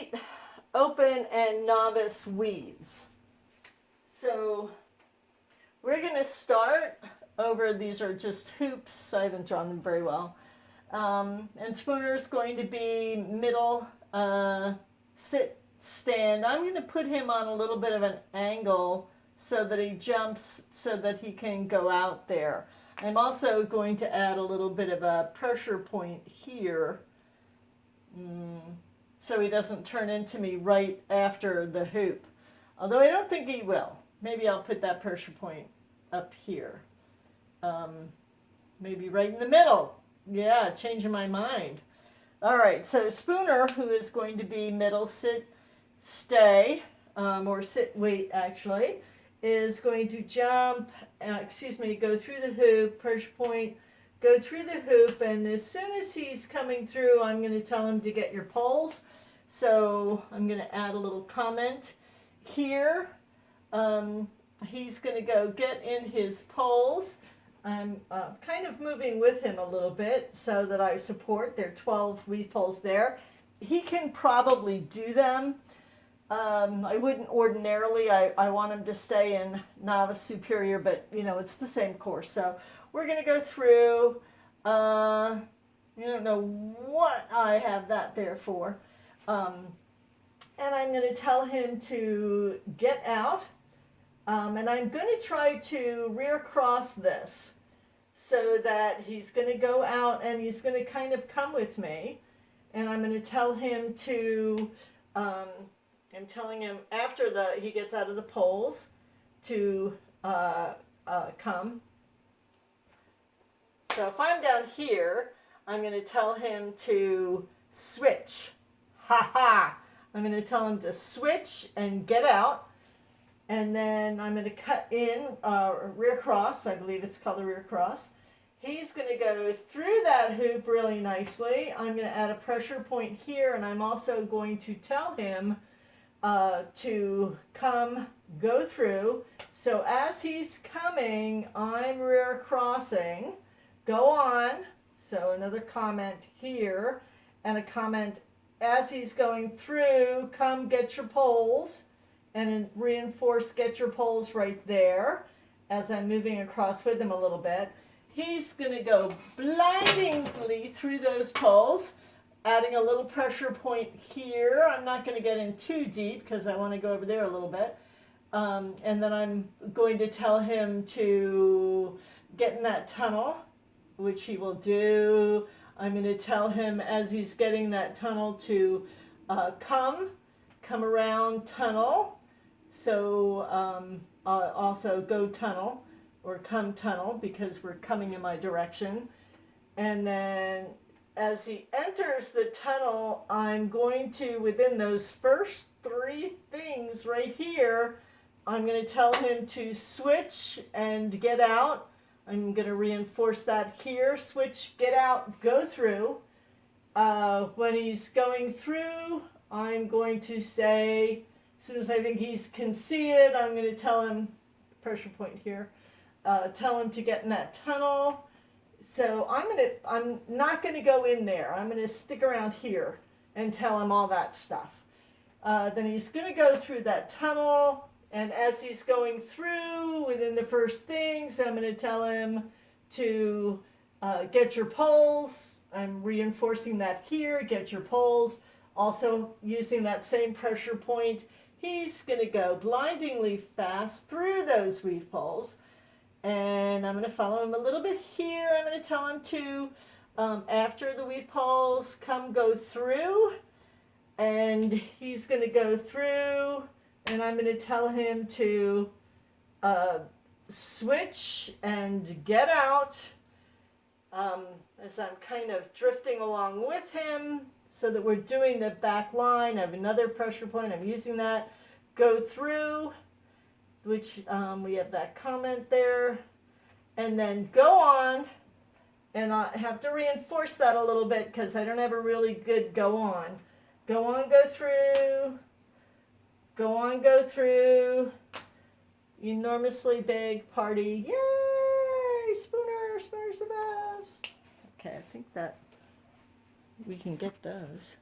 complete open and novice weaves. So we're going to start over, these are just hoops, I haven't drawn them very well. And Spooner's going to be middle sit stand. I'm going to put him on a little bit of an angle so that he jumps so that he can go out there. I'm also going to add a little bit of a pressure point here so he doesn't turn into me right after the hoop. Although I don't think he will. Maybe I'll put that pressure point up here. Maybe right in the middle. Yeah, changing my mind. All right, so Spooner, who is going to be middle sit stay, or sit wait actually, is going to jump, go through the hoop, pressure point, go through the hoop, and as soon as he's coming through, I'm going to tell him to get your poles. So I'm going to add a little comment here. He's going to go get in his poles. I'm kind of moving with him a little bit so that I support. There are 12 weave poles there. He can probably do them. I wouldn't ordinarily. I want him to stay in novice superior, but you know, it's the same course. So we're going to go through. I don't know what I have that there for. And I'm going to tell him to get out. And I'm going to try to rear cross this so that he's going to go out and he's going to kind of come with me. And I'm going to tell him to, I'm telling him after he gets out of the poles to come. So if I'm down here, I'm going to tell him to switch. Ha ha! I'm going to tell him to switch and get out. And then I'm going to cut in rear cross. I believe it's called a rear cross. He's going to go through that hoop really nicely. I'm going to add a pressure point here, and I'm also going to tell him to come, go through. So as he's coming, I'm rear crossing. Go on. So another comment here, and a comment as he's going through, come get your poles. And reinforce get your poles right there as I'm moving across with him a little bit. He's going to go blindingly through those poles, adding a little pressure point here. I'm not going to get in too deep because I want to go over there a little bit. And then I'm going to tell him to get in that tunnel, which he will do. I'm going to tell him as he's getting that tunnel to come around tunnel. So also go tunnel or come tunnel because we're coming in my direction. And then as he enters the tunnel, I'm going to, within those first three things right here, I'm going to tell him to switch and get out. I'm going to reinforce that here. Switch, get out, go through. When he's going through, I'm going to say, as soon as I think he can see it, I'm going to tell him, pressure point here, tell him to get in that tunnel. So I'm not going to go in there. I'm going to stick around here and tell him all that stuff. Then he's going to go through that tunnel, and as he's going through, within the first things, I'm going to tell him to get your poles. I'm reinforcing that here, get your poles. Also using that same pressure point, he's going to go blindingly fast through those weave poles. And I'm going to follow him a little bit here. I'm going to tell him to, after the weave poles, come go through. And he's going to go through. And I'm going to tell him to switch and get out. As I'm kind of drifting along with him. So that we're doing the back line. I have another pressure point. I'm using that. Go through, which we have that comment there. And then go on. And I have to reinforce that a little bit because I don't have a really good go on. Go on, go through. Go on, go through. Enormously big party. Yay! Spooner! Spooner's the best. Okay, I think that we can get those.